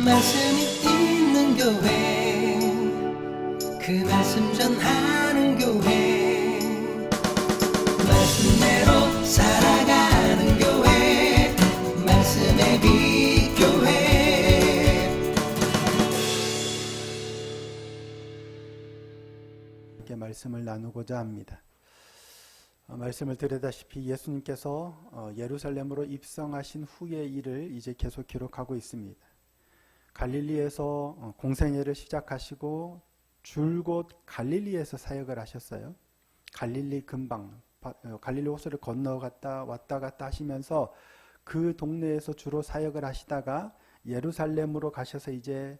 말씀이 있는 교회, 그 말씀 전하는 교회, 말씀대로 살아가는 교회, 말씀의 빛 교회. 이렇게 말씀을 나누고자 합니다. 말씀을 드렸다시피 예수님께서 예루살렘으로 입성하신 후의 일을 이제 계속 기록하고 있습니다. 갈릴리에서 공생애를 시작하시고 줄곧 갈릴리에서 사역을 하셨어요. 갈릴리 근방, 갈릴리 호수를 건너갔다 왔다 갔다 하시면서 그 동네에서 주로 사역을 하시다가 예루살렘으로 가셔서 이제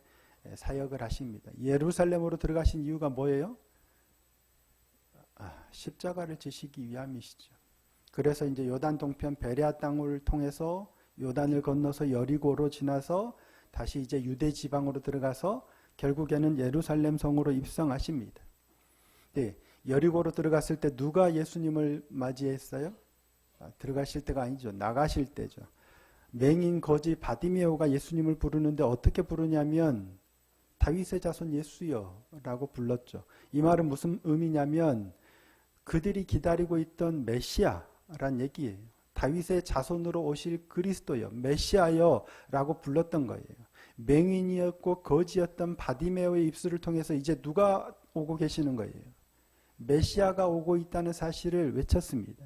사역을 하십니다. 예루살렘으로 들어가신 이유가 뭐예요? 십자가를 지시기 위함이시죠. 그래서 이제 요단 동편 베레아 땅을 통해서 요단을 건너서 여리고로 지나서 다시 이제 유대 지방으로 들어가서 결국에는 예루살렘 성으로 입성하십니다. 네, 여리고로 들어갔을 때 누가 예수님을 맞이했어요? 들어가실 때가 아니죠. 나가실 때죠. 맹인 거지 바디메오가 예수님을 부르는데 어떻게 부르냐면 다윗의 자손 예수여 라고 불렀죠. 이 말은 무슨 의미냐면 그들이 기다리고 있던 메시아란 얘기예요. 다윗의 자손으로 오실 그리스도여, 메시아여 라고 불렀던 거예요. 맹인이었고 거지였던 바디메오의 입술을 통해서 이제 누가 오고 계시는 거예요? 메시아가 오고 있다는 사실을 외쳤습니다.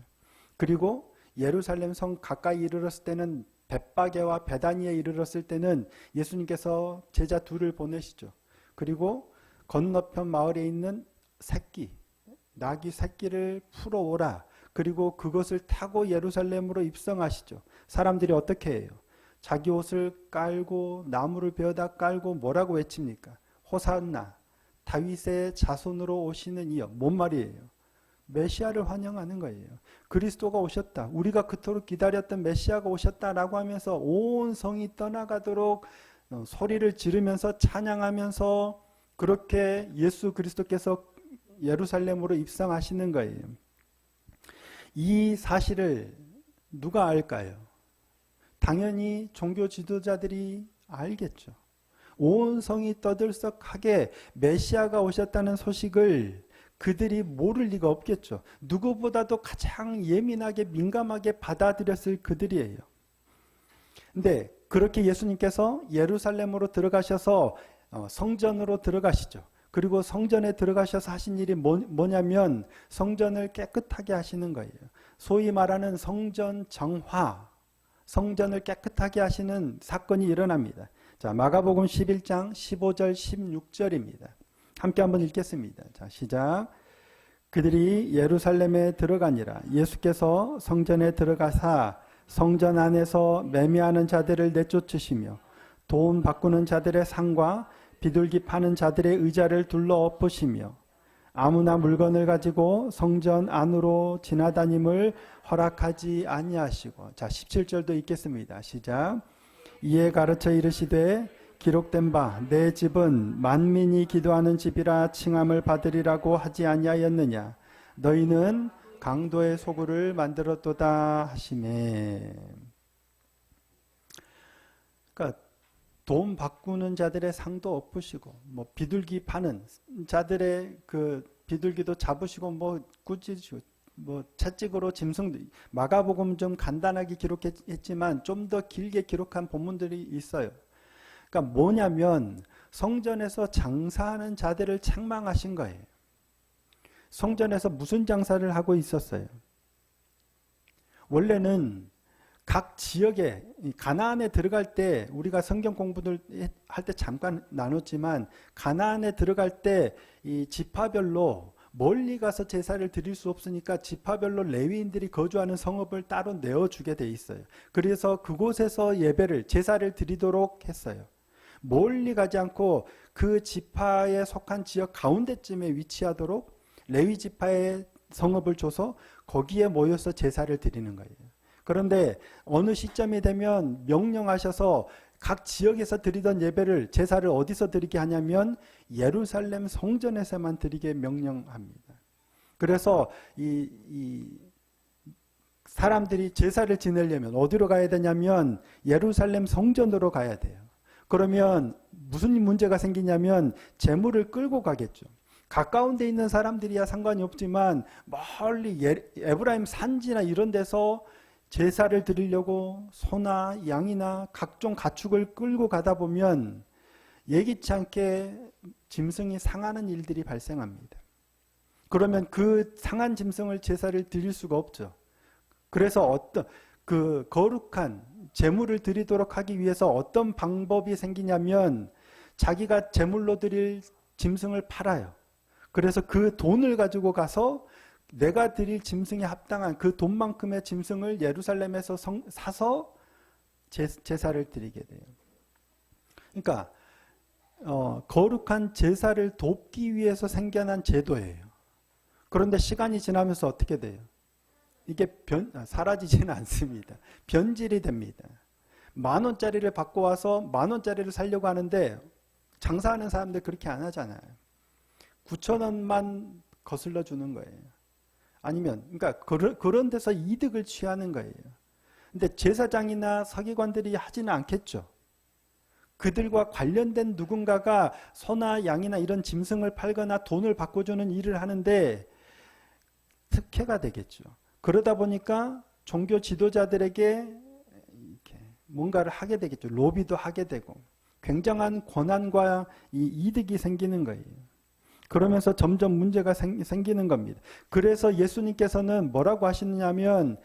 그리고 예루살렘 성 가까이 이르렀을 때는 벳바게와 베다니에 이르렀을 때는 예수님께서 제자 둘을 보내시죠. 그리고 건너편 마을에 있는 새끼, 나귀 새끼를 풀어오라. 그리고 그것을 타고 예루살렘으로 입성하시죠. 사람들이 어떻게 해요? 자기 옷을 깔고 나무를 베어다 깔고 뭐라고 외칩니까? 호산나, 다윗의 자손으로 오시는 이여. 뭔 말이에요? 메시아를 환영하는 거예요. 그리스도가 오셨다. 우리가 그토록 기다렸던 메시아가 오셨다라고 하면서 온 성이 떠나가도록 소리를 지르면서 찬양하면서 그렇게 예수 그리스도께서 예루살렘으로 입성하시는 거예요. 이 사실을 누가 알까요? 당연히 종교 지도자들이 알겠죠. 온 성이 떠들썩하게 메시아가 오셨다는 소식을 그들이 모를 리가 없겠죠. 누구보다도 가장 예민하게 민감하게 받아들였을 그들이에요. 근데 그렇게 예수님께서 예루살렘으로 들어가셔서 성전으로 들어가시죠. 그리고 성전에 들어가셔서 하신 일이 뭐냐면 성전을 깨끗하게 하시는 거예요. 소위 말하는 성전 정화, 성전을 깨끗하게 하시는 사건이 일어납니다. 자, 마가복음 11장 15절 16절입니다. 함께 한번 읽겠습니다. 자, 시작. 그들이 예루살렘에 들어가니라. 예수께서 성전에 들어가사 성전 안에서 매매하는 자들을 내쫓으시며 돈 바꾸는 자들의 상과 비둘기 파는 자들의 의자를 둘러 엎으시며 아무나 물건을 가지고 성전 안으로 지나다님을 허락하지 아니하시고. 자, 17절도 읽겠습니다. 시작. 이에 가르쳐 이르시되 기록된 바 내 집은 만민이 기도하는 집이라 칭함을 받으리라고 하지 아니하였느냐. 너희는 강도의 소굴을 만들었도다 하시매. 그러니까 돈 바꾸는 자들의 상도 엎으시고 뭐 비둘기 파는 자들의 그 비둘기도 잡으시고 뭐 꾸짖으시고 뭐 채찍으로 짐승도. 마가복음 좀 간단하게 기록했지만 좀 더 길게 기록한 본문들이 있어요. 그러니까 뭐냐면 성전에서 장사하는 자들을 책망하신 거예요. 성전에서 무슨 장사를 하고 있었어요? 원래는 각 지역에 가나안에 들어갈 때 우리가 성경 공부를 할 때 잠깐 나눴지만 가나안에 들어갈 때 이 지파별로 멀리 가서 제사를 드릴 수 없으니까 지파별로 레위인들이 거주하는 성읍을 따로 내어주게 돼 있어요. 그래서 그곳에서 예배를 제사를 드리도록 했어요. 멀리 가지 않고 그 지파에 속한 지역 가운데쯤에 위치하도록 레위 지파의 성읍을 줘서 거기에 모여서 제사를 드리는 거예요. 그런데 어느 시점이 되면 명령하셔서 각 지역에서 드리던 예배를 제사를 어디서 드리게 하냐면 예루살렘 성전에서만 드리게 명령합니다. 그래서 이 사람들이 제사를 지내려면 어디로 가야 되냐면 예루살렘 성전으로 가야 돼요. 그러면 무슨 문제가 생기냐면 재물을 끌고 가겠죠. 가까운 데 있는 사람들이야 상관이 없지만 멀리 에브라임 산지나 이런 데서 제사를 드리려고 소나 양이나 각종 가축을 끌고 가다 보면 예기치 않게 짐승이 상하는 일들이 발생합니다. 그러면 그 상한 짐승을 제사를 드릴 수가 없죠. 그래서 어떤 그 거룩한 제물을 드리도록 하기 위해서 어떤 방법이 생기냐면 자기가 제물로 드릴 짐승을 팔아요. 그래서 그 돈을 가지고 가서 내가 드릴 짐승에 합당한 그 돈만큼의 짐승을 예루살렘에서 사서 제사를 드리게 돼요. 그러니까 거룩한 제사를 돕기 위해서 생겨난 제도예요. 그런데 시간이 지나면서 어떻게 돼요? 이게 사라지지는 않습니다. 변질이 됩니다. 10,000원짜리를 받고 와서 10,000원짜리를 살려고 하는데 장사하는 사람들 그렇게 안 하잖아요. 9,000원만 거슬러 주는 거예요. 아니면 그러니까 그런 데서 이득을 취하는 거예요. 근데 제사장이나 서기관들이 하지는 않겠죠. 그들과 관련된 누군가가 소나 양이나 이런 짐승을 팔거나 돈을 바꿔주는 일을 하는데 특혜가 되겠죠. 그러다 보니까 종교 지도자들에게 이렇게 뭔가를 하게 되겠죠. 로비도 하게 되고 굉장한 권한과 이 이득이 생기는 거예요. 그러면서 점점 문제가 생기는 겁니다. 그래서 예수님께서는 뭐라고 하시느냐면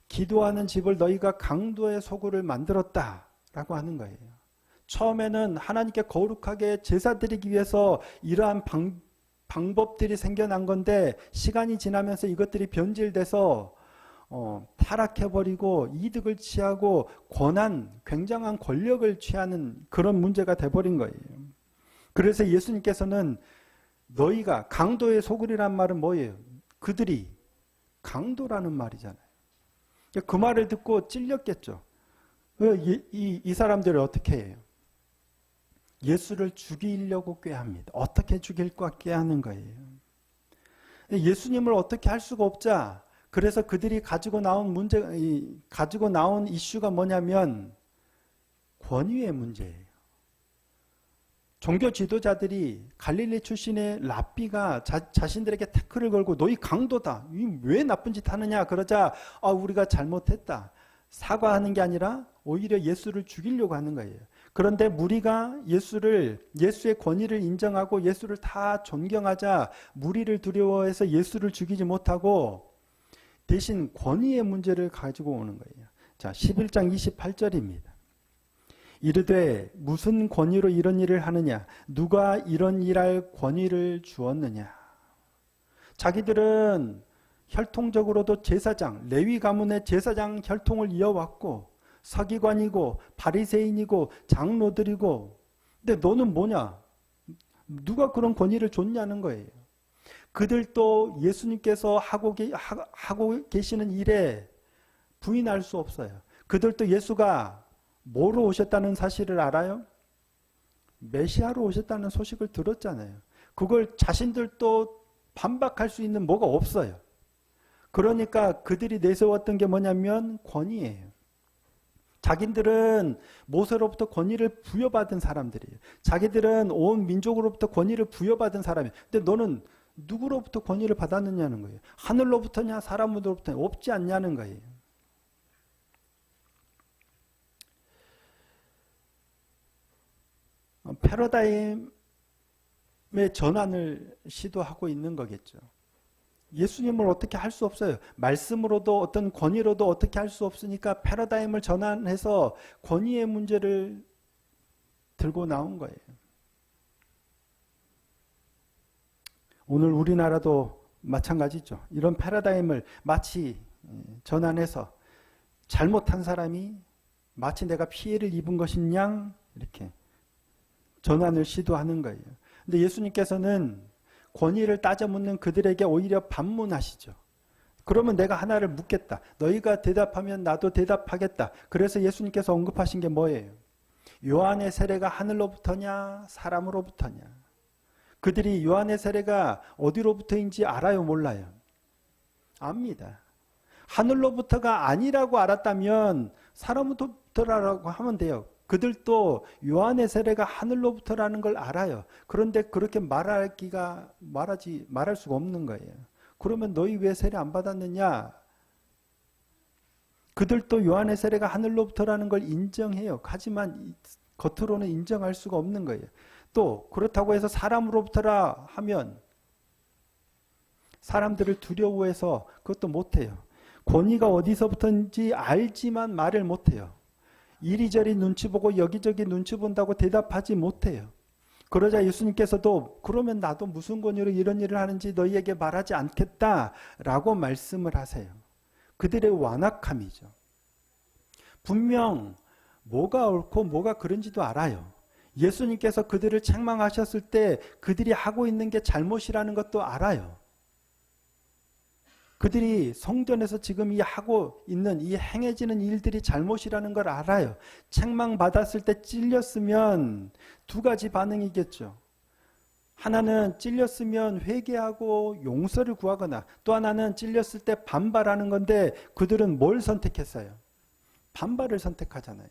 기도하는 집을 너희가 강도의 소굴을 만들었다라고 하는 거예요. 처음에는 하나님께 거룩하게 제사 드리기 위해서 이러한 방법들이 생겨난 건데 시간이 지나면서 이것들이 변질돼서 타락해버리고 이득을 취하고 굉장한 권력을 취하는 그런 문제가 돼버린 거예요. 그래서 예수님께서는 너희가 강도의 소굴이란 말은 뭐예요? 그들이 강도라는 말이잖아요. 그 말을 듣고 찔렸겠죠. 이 사람들을 어떻게 해요? 예수를 죽이려고 꾀합니다. 어떻게 죽일까 꾀하는 거예요. 예수님을 어떻게 할 수가 없자. 그래서 그들이 가지고 나온 이슈가 뭐냐면 권위의 문제예요. 종교 지도자들이 갈릴리 출신의 랍비가 자신들에게 태클을 걸고 너희 강도다. 왜 나쁜 짓 하느냐 그러자 우리가 잘못했다. 사과하는 게 아니라 오히려 예수를 죽이려고 하는 거예요. 그런데 무리가 예수의 권위를 인정하고 예수를 다 존경하자 무리를 두려워해서 예수를 죽이지 못하고 대신 권위의 문제를 가지고 오는 거예요. 자, 11장 28절입니다. 이르되 무슨 권위로 이런 일을 하느냐? 누가 이런 일할 권위를 주었느냐? 자기들은 혈통적으로도 제사장, 레위 가문의 제사장 혈통을 이어왔고 서기관이고 바리새인이고 장로들이고 근데 너는 뭐냐? 누가 그런 권위를 줬냐는 거예요. 그들도 예수님께서 하고 계시는 일에 부인할 수 없어요. 그들도 예수가 뭐로 오셨다는 사실을 알아요? 메시아로 오셨다는 소식을 들었잖아요. 그걸 자신들도 반박할 수 있는 뭐가 없어요. 그러니까 그들이 내세웠던 게 뭐냐면 권위예요. 자기들은 모세로부터 권위를 부여받은 사람들이에요. 자기들은 온 민족으로부터 권위를 부여받은 사람이에요. 근데 너는 누구로부터 권위를 받았느냐는 거예요. 하늘로부터냐 사람으로부터냐 없지 않냐는 거예요. 패러다임의 전환을 시도하고 있는 거겠죠. 예수님을 어떻게 할 수 없어요. 말씀으로도 어떤 권위로도 어떻게 할 수 없으니까 패러다임을 전환해서 권위의 문제를 들고 나온 거예요. 오늘 우리나라도 마찬가지죠. 이런 패러다임을 마치 전환해서 잘못한 사람이 마치 내가 피해를 입은 것인 양 이렇게 전환을 시도하는 거예요. 근데 예수님께서는 권위를 따져 묻는 그들에게 오히려 반문하시죠. 그러면 내가 하나를 묻겠다. 너희가 대답하면 나도 대답하겠다. 그래서 예수님께서 언급하신 게 뭐예요? 요한의 세례가 하늘로부터냐 사람으로부터냐. 그들이 요한의 세례가 어디로부터인지 알아요 몰라요? 압니다. 하늘로부터가 아니라고 알았다면 사람으로부터라고 하면 돼요. 그들도 요한의 세례가 하늘로부터라는 걸 알아요. 그런데 그렇게 말할 수가 없는 거예요. 그러면 너희 왜 세례 안 받았느냐? 그들도 요한의 세례가 하늘로부터라는 걸 인정해요. 하지만 겉으로는 인정할 수가 없는 거예요. 또 그렇다고 해서 사람으로부터라 하면 사람들을 두려워해서 그것도 못해요. 권위가 어디서부터인지 알지만 말을 못해요. 이리저리 눈치 보고 여기저기 눈치 본다고 대답하지 못해요. 그러자 예수님께서도 그러면 나도 무슨 권위로 이런 일을 하는지 너희에게 말하지 않겠다라고 말씀을 하세요. 그들의 완악함이죠. 분명 뭐가 옳고 뭐가 그른지도 알아요. 예수님께서 그들을 책망하셨을 때 그들이 하고 있는 게 잘못이라는 것도 알아요. 그들이 성전에서 지금 이 하고 있는 이 행해지는 일들이 잘못이라는 걸 알아요. 책망받았을 때 찔렸으면 두 가지 반응이겠죠. 하나는 찔렸으면 회개하고 용서를 구하거나 또 하나는 찔렸을 때 반발하는 건데 그들은 뭘 선택했어요? 반발을 선택하잖아요.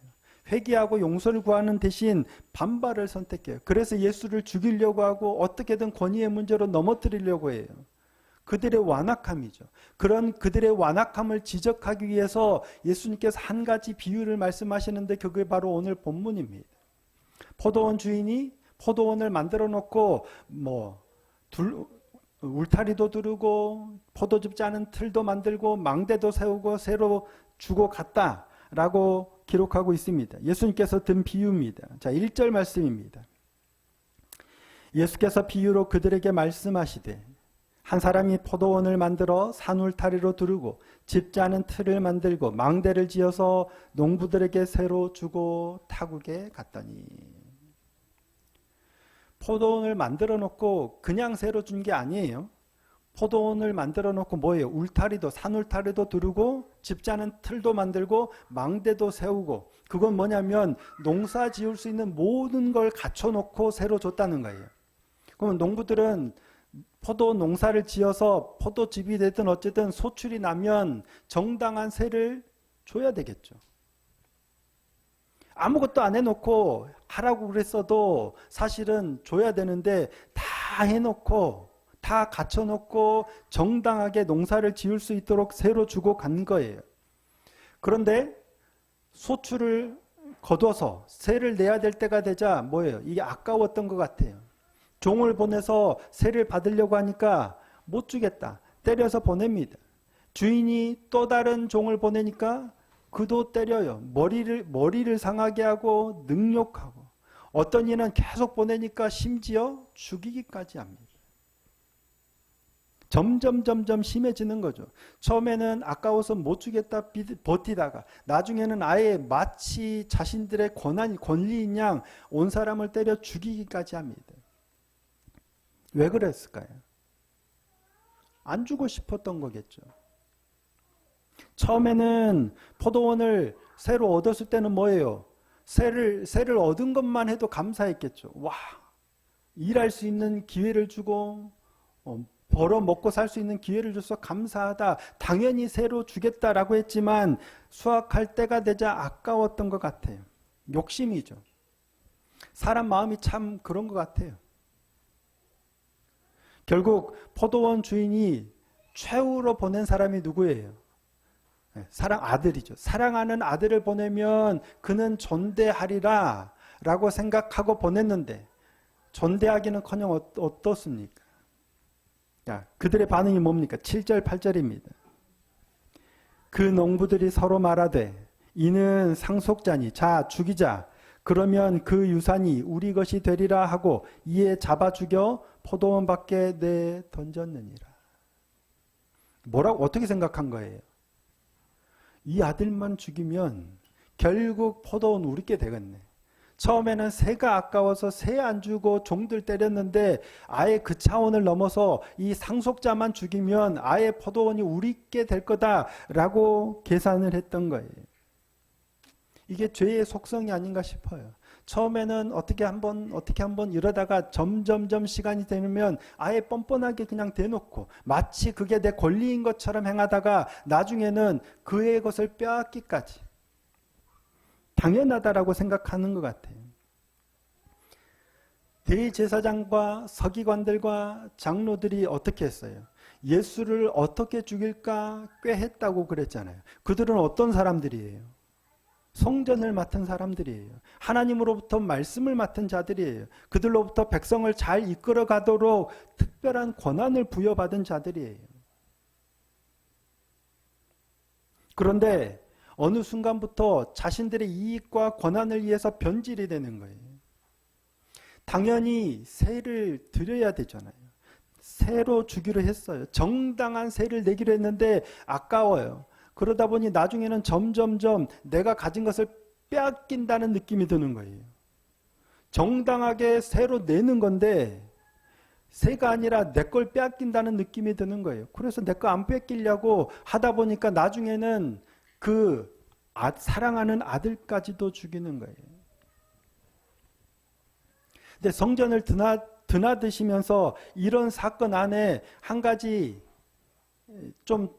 회개하고 용서를 구하는 대신 반발을 선택해요. 그래서 예수를 죽이려고 하고 어떻게든 권위의 문제로 넘어뜨리려고 해요. 그들의 완악함이죠. 그런 그들의 완악함을 지적하기 위해서 예수님께서 한 가지 비유를 말씀하시는데 그게 바로 오늘 본문입니다. 포도원 주인이 포도원을 만들어 놓고 울타리도 두르고 포도즙 짜는 틀도 만들고 망대도 세우고 새로 주고 갔다라고 기록하고 있습니다. 예수님께서 든 비유입니다. 자, 1절 말씀입니다. 예수께서 비유로 그들에게 말씀하시되 한 사람이 포도원을 만들어 산울타리로 두르고 집 짜는 틀을 만들고 망대를 지어서 농부들에게 새로 주고 타국에 갔더니 포도원을 만들어 놓고 그냥 새로 준 게 아니에요. 포도원을 만들어 놓고 뭐예요? 울타리도 산울타리도 두르고 집 짜는 틀도 만들고 망대도 세우고 그건 뭐냐면 농사 지을 수 있는 모든 걸 갖춰 놓고 새로 줬다는 거예요. 그러면 농부들은 포도 농사를 지어서 포도즙이 되든 어쨌든 소출이 나면 정당한 세를 줘야 되겠죠. 아무것도 안 해놓고 하라고 그랬어도 사실은 줘야 되는데 다 해놓고 다 갖춰놓고 정당하게 농사를 지을 수 있도록 새로 주고 간 거예요. 그런데 소출을 거둬서 세를 내야 될 때가 되자 뭐예요? 이게 아까웠던 것 같아요. 종을 보내서 세를 받으려고 하니까 못 주겠다. 때려서 보냅니다. 주인이 또 다른 종을 보내니까 그도 때려요. 머리를 상하게 하고 능욕하고 어떤 이는 계속 보내니까 심지어 죽이기까지 합니다. 점점 심해지는 거죠. 처음에는 아까워서 못 주겠다 버티다가 나중에는 아예 마치 자신들의 권리인 양 온 사람을 때려 죽이기까지 합니다. 왜 그랬을까요? 안 주고 싶었던 거겠죠. 처음에는 포도원을 새로 얻었을 때는 뭐예요? 새를 얻은 것만 해도 감사했겠죠. 와, 일할 수 있는 기회를 주고 벌어 먹고 살 수 있는 기회를 줘서 감사하다. 당연히 새로 주겠다라고 했지만 수확할 때가 되자 아까웠던 것 같아요. 욕심이죠. 사람 마음이 참 그런 것 같아요. 결국 포도원 주인이 최후로 보낸 사람이 누구예요? 아들이죠. 사랑하는 아들을 보내면 그는 존대하리라 라고 생각하고 보냈는데 존대하기는커녕 어떻습니까? 자, 그들의 반응이 뭡니까? 7절 8절입니다. 그 농부들이 서로 말하되 이는 상속자니 자 죽이자. 그러면 그 유산이 우리 것이 되리라 하고 이에 잡아 죽여 포도원 밖에 내 던졌느니라. 어떻게 생각한 거예요? 이 아들만 죽이면 결국 포도원 우리께 되겠네. 처음에는 새가 아까워서 새 안 주고 종들 때렸는데 아예 그 차원을 넘어서 이 상속자만 죽이면 아예 포도원이 우리께 될 거다라고 계산을 했던 거예요. 이게 죄의 속성이 아닌가 싶어요. 처음에는 어떻게 한번 이러다가 점점 시간이 되면 아예 뻔뻔하게 그냥 대놓고 마치 그게 내 권리인 것처럼 행하다가 나중에는 그의 것을 빼앗기까지 당연하다라고 생각하는 것 같아요. 대제사장과 서기관들과 장로들이 어떻게 했어요? 예수를 어떻게 죽일까 꾀했다고 그랬잖아요. 그들은 어떤 사람들이에요? 성전을 맡은 사람들이에요. 하나님으로부터 말씀을 맡은 자들이에요. 그들로부터 백성을 잘 이끌어 가도록 특별한 권한을 부여받은 자들이에요. 그런데 어느 순간부터 자신들의 이익과 권한을 위해서 변질이 되는 거예요. 당연히 세를 드려야 되잖아요. 세로 주기로 했어요. 정당한 세를 내기로 했는데 아까워요. 그러다 보니 나중에는 점점점 내가 가진 것을 빼앗긴다는 느낌이 드는 거예요. 정당하게 세로 내는 건데 세가 아니라 내 걸 빼앗긴다는 느낌이 드는 거예요. 그래서 내 거 안 뺏기려고 하다 보니까 나중에는 그 사랑하는 아들까지도 죽이는 거예요. 근데 성전을 드나드시면서 이런 사건 안에 한 가지 좀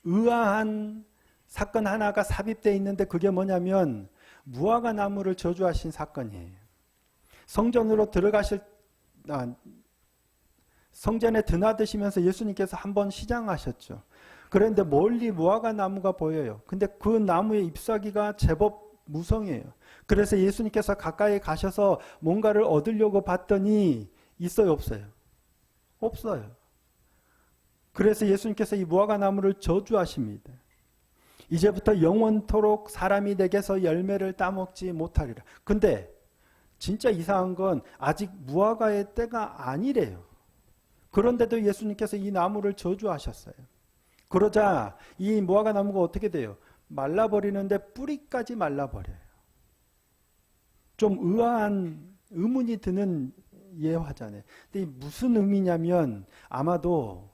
의아한 사건 하나가 삽입되어 있는데 그게 뭐냐면 무화과 나무를 저주하신 사건이에요. 성전으로 성전에 드나드시면서 예수님께서 한번 시장하셨죠. 그런데 멀리 무화과 나무가 보여요. 근데 그 나무의 잎사귀가 제법 무성해요. 그래서 예수님께서 가까이 가셔서 뭔가를 얻으려고 봤더니 있어요, 없어요? 없어요. 그래서 예수님께서 이 무화과 나무를 저주하십니다. 이제부터 영원토록 사람이 내게서 열매를 따먹지 못하리라. 근데 진짜 이상한 건 아직 무화과의 때가 아니래요. 그런데도 예수님께서 이 나무를 저주하셨어요. 그러자 이 무화과 나무가 어떻게 돼요? 말라버리는데 뿌리까지 말라버려요. 좀 의아한 의문이 드는 예화잖아요. 근데 무슨 의미냐면 아마도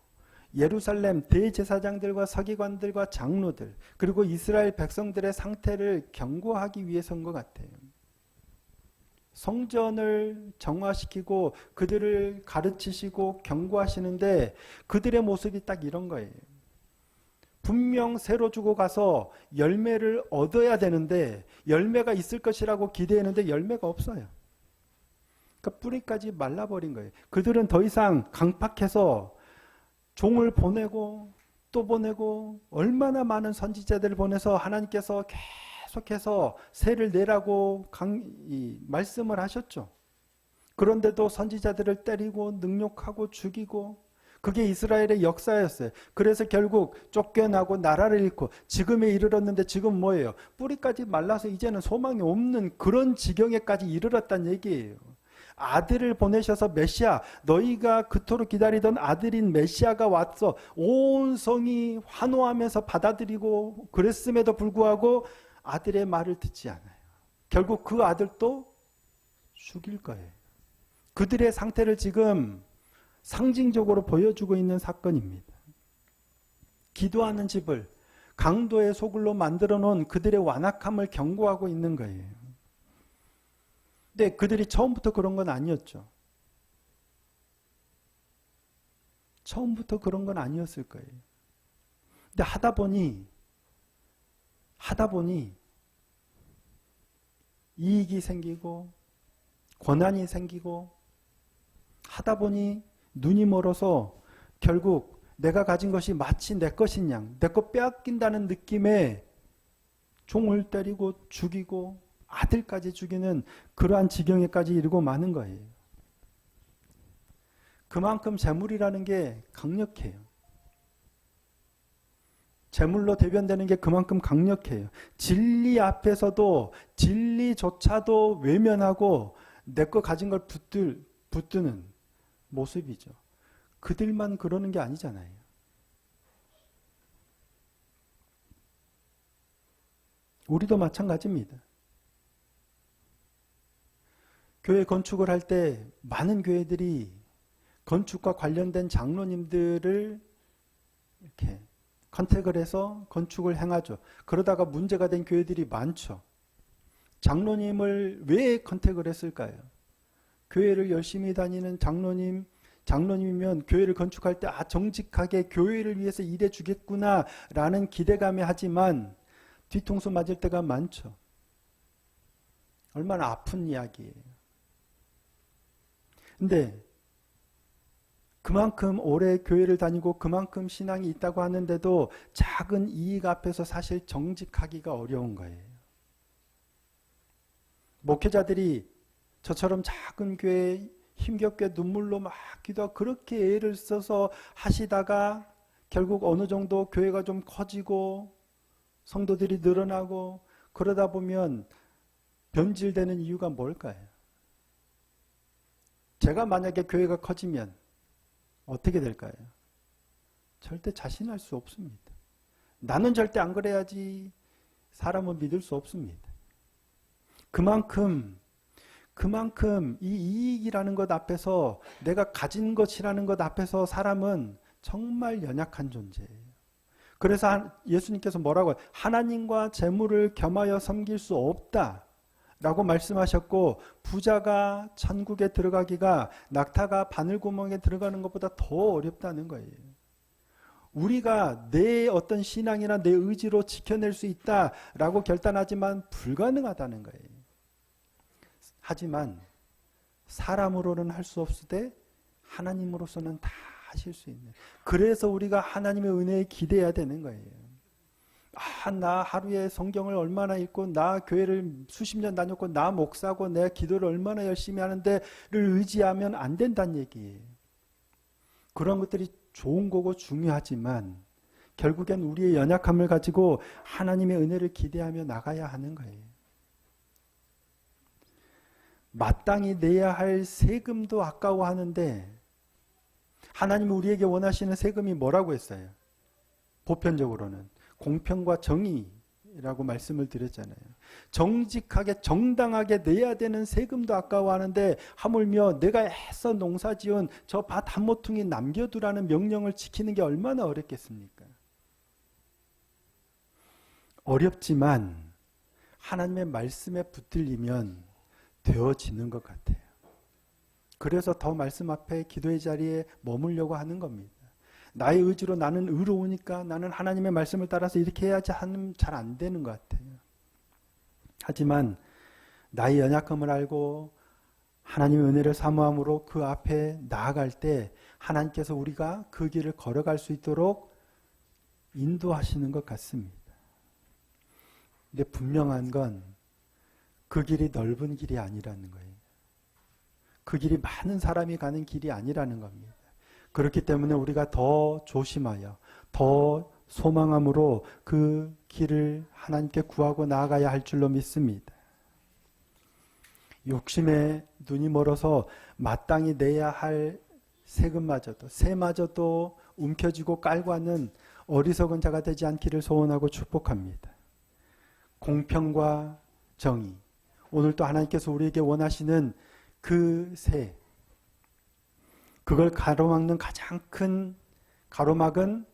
예루살렘 대제사장들과 서기관들과 장로들 그리고 이스라엘 백성들의 상태를 경고하기 위해서인 것 같아요. 성전을 정화시키고 그들을 가르치시고 경고하시는데 그들의 모습이 딱 이런 거예요. 분명 새로 주고 가서 열매를 얻어야 되는데 열매가 있을 것이라고 기대했는데 열매가 없어요. 그러니까 뿌리까지 말라버린 거예요. 그들은 더 이상 강팍해서 종을 보내고 또 보내고 얼마나 많은 선지자들을 보내서 하나님께서 계속해서 새를 내라고 말씀을 하셨죠. 그런데도 선지자들을 때리고 능욕하고 죽이고 그게 이스라엘의 역사였어요. 그래서 결국 쫓겨나고 나라를 잃고 지금에 이르렀는데 지금 뭐예요? 뿌리까지 말라서 이제는 소망이 없는 그런 지경에까지 이르렀다는 얘기예요. 아들을 보내셔서 메시아, 너희가 그토록 기다리던 아들인 메시아가 왔어. 온 성이 환호하면서 받아들이고 그랬음에도 불구하고 아들의 말을 듣지 않아요. 결국 그 아들도 죽일 거예요. 그들의 상태를 지금 상징적으로 보여주고 있는 사건입니다. 기도하는 집을 강도의 소굴로 만들어 놓은 그들의 완악함을 경고하고 있는 거예요. 근데 그들이 처음부터 그런 건 아니었죠. 처음부터 그런 건 아니었을 거예요. 근데 하다 보니 이익이 생기고 권한이 생기고 하다 보니 눈이 멀어서 결국 내가 가진 것이 마치 내 것인 양, 내 것 빼앗긴다는 느낌에 종을 때리고 죽이고 아들까지 죽이는 그러한 지경에까지 이르고 마는 거예요. 그만큼 재물이라는 게 강력해요. 재물로 대변되는 게 그만큼 강력해요. 진리 앞에서도 진리조차도 외면하고 내 거 가진 걸 붙드는 모습이죠. 그들만 그러는 게 아니잖아요. 우리도 마찬가지입니다. 교회 건축을 할 때 많은 교회들이 건축과 관련된 장로님들을 이렇게 컨택을 해서 건축을 행하죠. 그러다가 문제가 된 교회들이 많죠. 장로님을 왜 컨택을 했을까요? 교회를 열심히 다니는 장로님이면 교회를 건축할 때 정직하게 교회를 위해서 일해 주겠구나라는 기대감에 하지만 뒤통수 맞을 때가 많죠. 얼마나 아픈 이야기예요. 근데 그만큼 오래 교회를 다니고 그만큼 신앙이 있다고 하는데도 작은 이익 앞에서 사실 정직하기가 어려운 거예요. 목회자들이 저처럼 작은 교회에 힘겹게 눈물로 막 기도하고 그렇게 애를 써서 하시다가 결국 어느 정도 교회가 좀 커지고 성도들이 늘어나고 그러다 보면 변질되는 이유가 뭘까요? 제가 만약에 교회가 커지면 어떻게 될까요? 절대 자신할 수 없습니다. 나는 절대 안 그래야지 사람은 믿을 수 없습니다. 그만큼 이 이익이라는 것 앞에서 내가 가진 것이라는 것 앞에서 사람은 정말 연약한 존재예요. 그래서 예수님께서 뭐라고 해요? 하나님과 재물을 겸하여 섬길 수 없다 라고 말씀하셨고 부자가 천국에 들어가기가 낙타가 바늘구멍에 들어가는 것보다 더 어렵다는 거예요. 우리가 내 어떤 신앙이나 내 의지로 지켜낼 수 있다라고 결단하지만 불가능하다는 거예요. 하지만 사람으로는 할 수 없으되 하나님으로서는 다 하실 수 있는. 그래서 우리가 하나님의 은혜에 기대해야 되는 거예요. 나 하루에 성경을 얼마나 읽고 나 교회를 수십 년 다녔고 나 목사고 내가 기도를 얼마나 열심히 하는데를 의지하면 안 된다는 얘기예요. 그런 것들이 좋은 거고 중요하지만 결국엔 우리의 연약함을 가지고 하나님의 은혜를 기대하며 나가야 하는 거예요. 마땅히 내야 할 세금도 아까워하는데 하나님은 우리에게 원하시는 세금이 뭐라고 했어요? 보편적으로는 공평과 정의라고 말씀을 드렸잖아요. 정직하게 정당하게 내야 되는 세금도 아까워하는데 하물며 내가 애써 농사지은 저 밭 한 모퉁이 남겨두라는 명령을 지키는 게 얼마나 어렵겠습니까? 어렵지만 하나님의 말씀에 붙들리면 되어지는 것 같아요. 그래서 더 말씀 앞에 기도의 자리에 머물려고 하는 겁니다. 나의 의지로 나는 의로우니까 나는 하나님의 말씀을 따라서 이렇게 해야지 하면 잘 안 되는 것 같아요. 하지만 나의 연약함을 알고 하나님의 은혜를 사모함으로 그 앞에 나아갈 때 하나님께서 우리가 그 길을 걸어갈 수 있도록 인도하시는 것 같습니다. 근데 분명한 건 그 길이 넓은 길이 아니라는 거예요. 그 길이 많은 사람이 가는 길이 아니라는 겁니다. 그렇기 때문에 우리가 더 조심하여 더 소망함으로 그 길을 하나님께 구하고 나아가야 할 줄로 믿습니다. 욕심에 눈이 멀어서 마땅히 내야 할 세금마저도 세마저도 움켜쥐고 깔고 하는 어리석은 자가 되지 않기를 소원하고 축복합니다. 공평과 정의, 오늘 또 하나님께서 우리에게 원하시는 그 세, 그걸 가로막는 가장 큰 가로막은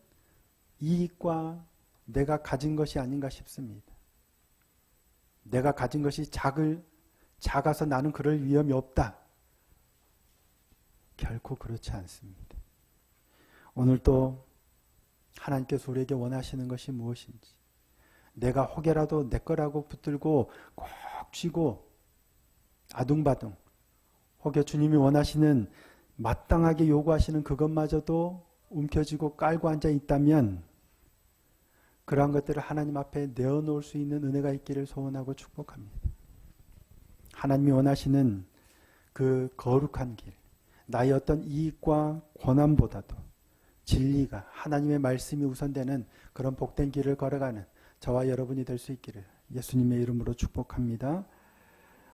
이익과 내가 가진 것이 아닌가 싶습니다. 내가 가진 것이 작아서 나는 그럴 위험이 없다. 결코 그렇지 않습니다. 오늘 또 하나님께서 우리에게 원하시는 것이 무엇인지, 내가 혹여라도 내 거라고 붙들고 꼭 쥐고 아둥바둥, 혹여 주님이 원하시는 마땅하게 요구하시는 그것마저도 움켜쥐고 깔고 앉아 있다면 그러한 것들을 하나님 앞에 내어놓을 수 있는 은혜가 있기를 소원하고 축복합니다. 하나님이 원하시는 그 거룩한 길, 나의 어떤 이익과 권한보다도 진리가 하나님의 말씀이 우선되는 그런 복된 길을 걸어가는 저와 여러분이 될 수 있기를 예수님의 이름으로 축복합니다.